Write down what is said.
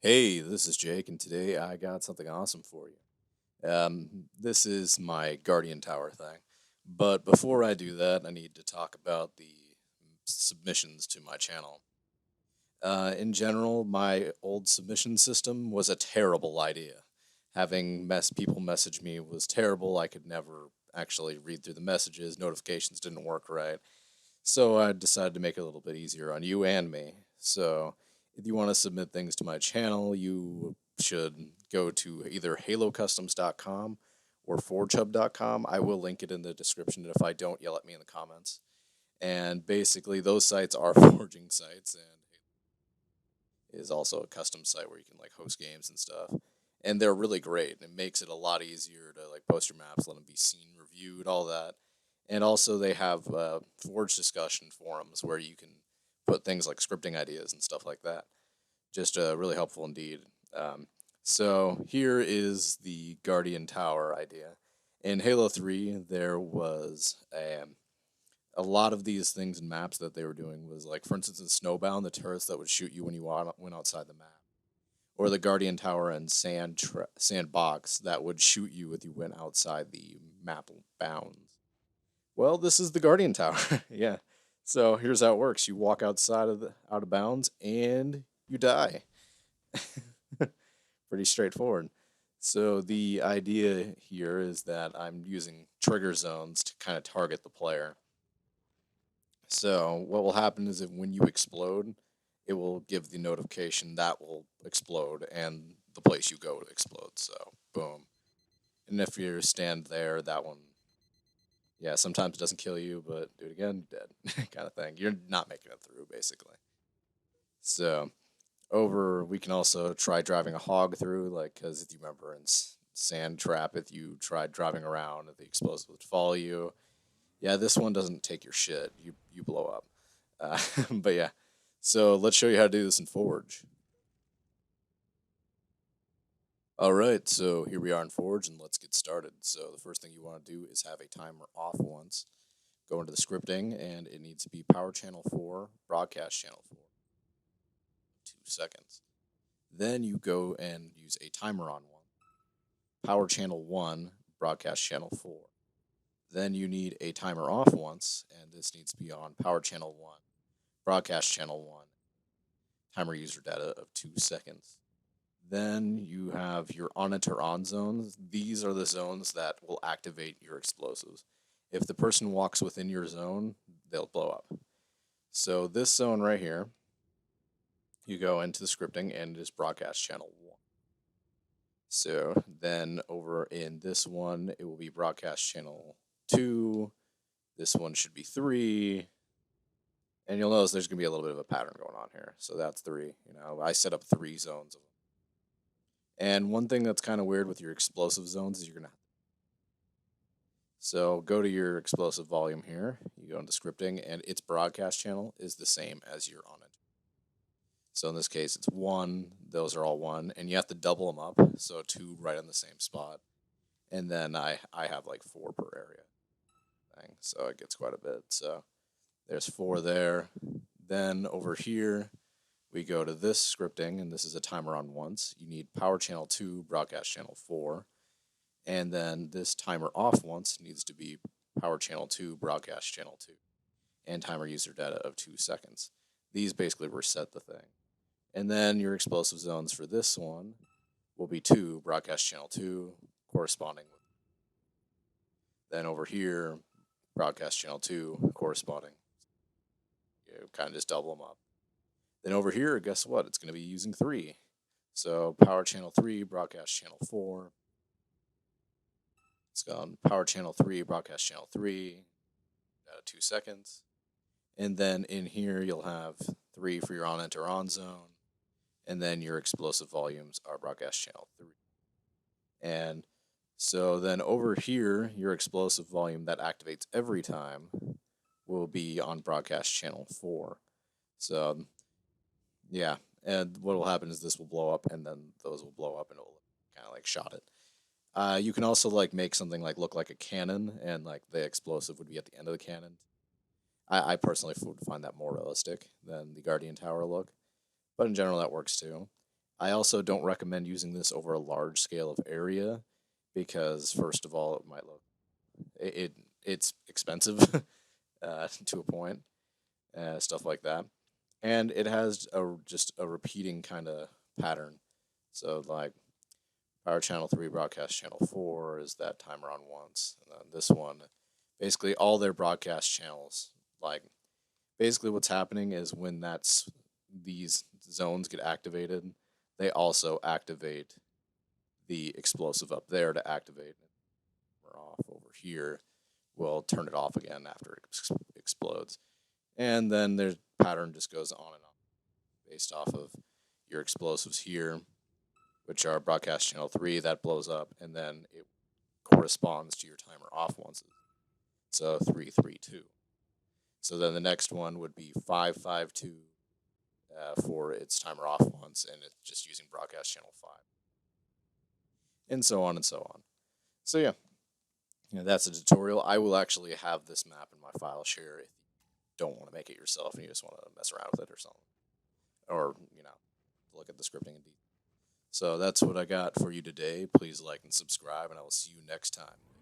Hey, this is Jake, and today I got something awesome for you. This is my Guardian Tower thing. But before I do that, I need to talk about the submissions to my channel. In general, my old submission system was a terrible idea. Having people message me was terrible. I could never actually read through the messages, notifications didn't work right. So I decided to make it a little bit easier on you and me. So if you want to submit things to my channel, you should go to either halocustoms.com or forgehub.com. I will link it in the description, and if I don't, yell at me in the comments. And basically, those sites are forging sites, and is also a custom site where you can like host games and stuff. And they're really great. It makes it a lot easier to like post your maps, let them be seen, reviewed, all that. And also they have Forge discussion forums where you can put things like scripting ideas and stuff like that. Just really helpful indeed. So here is the Guardian Tower idea. In Halo 3, there was a lot of these things and maps that they were doing was like, for instance, in Snowbound, the turrets that would shoot you when you went outside the map, or the Guardian Tower and Sandbox that would shoot you if you went outside the map bounds. Well, this is the Guardian Tower. Yeah. So here's how it works: you walk out of bounds and you die. Pretty straightforward. So the idea here is that I'm using trigger zones to kind of target the player. So what will happen is that when you explode, it will give the notification that will explode and the place you go to explode. So boom. And if you stand there, that one, yeah, sometimes it doesn't kill you, but do it again, dead, kind of thing. You're not making it through, basically. So we can also try driving a hog through, like, because if you remember in Sand Trap, if you tried driving around, the explosive would follow you. Yeah, this one doesn't take your shit. You blow up. But yeah, so let's show you how to do this in Forge. All right, so here we are in Forge, and let's get started. So the first thing you want to do is have a timer off once. Go into the scripting, and it needs to be power channel 4, broadcast channel 4. 2 seconds. Then you go and use a timer on one. Power channel 1, broadcast channel 4. Then you need a timer off once, and this needs to be on power channel 1, broadcast channel 1, timer user data of 2 seconds. Then you have your on it or on zones. These are the zones that will activate your explosives. If the person walks within your zone, they'll blow up. So this zone right here, you go into the scripting and it is broadcast channel 1. So then over in this one, it will be broadcast channel 2. This one should be 3. And you'll notice there's going to be a little bit of a pattern going on here. So that's 3. I set up 3 zones of them. And one thing that's kind of weird with your explosive zones is you're going to. So go to your explosive volume here. You go into scripting, and its broadcast channel is the same as your on it. So in this case, it's 1. Those are all 1, and you have to double them up. So 2 right on the same spot, and then I have like 4 per area thing. So it gets quite a bit. So there's 4 there. Then over here, we go to this scripting, and this is a timer on once. You need power channel 2, broadcast channel 4. And then this timer off once needs to be power channel 2, broadcast channel 2, and timer user data of 2 seconds. These basically reset the thing. And then your explosive zones for this one will be 2, broadcast channel 2, corresponding with. Then over here, broadcast channel 2, corresponding. You kind of just double them up. Then over here, guess what? It's going to be using 3. So power channel 3, broadcast channel 4. It's gone power channel 3, broadcast channel 3, 2 seconds. And then in here, you'll have 3 for your on enter on zone. And then your explosive volumes are broadcast channel 3. And so then over here, your explosive volume that activates every time will be on broadcast channel 4. So, yeah. And what will happen is this will blow up, and then those will blow up, and it'll kind of like shot it. You can also like make something like look like a cannon, and like the explosive would be at the end of the cannon. I personally would find that more realistic than the Guardian Tower look, but in general that works too. I also don't recommend using this over a large scale of area because first of all, it might look it's expensive to a point, stuff like that, and it has just a repeating kind of pattern. So like Power Channel 3, Broadcast Channel 4 is that timer on once. And then this one, basically all their broadcast channels, like basically what's happening is when these zones get activated, they also activate the explosive up there to activate it. We're off over here. We'll turn it off again after it explodes. And then their pattern just goes on and on based off of your explosives here, which are broadcast channel 3 that blows up, and then it corresponds to your timer off once. So 332. So then the next one would be 552 for its timer off once, and it's just using broadcast channel 5, and so on and so on. So yeah, that's a tutorial. I will actually have this map in my file share if you don't want to make it yourself and you just want to mess around with it or something, or look at the scripting in detail. So that's what I got for you today. Please like and subscribe, and I will see you next time.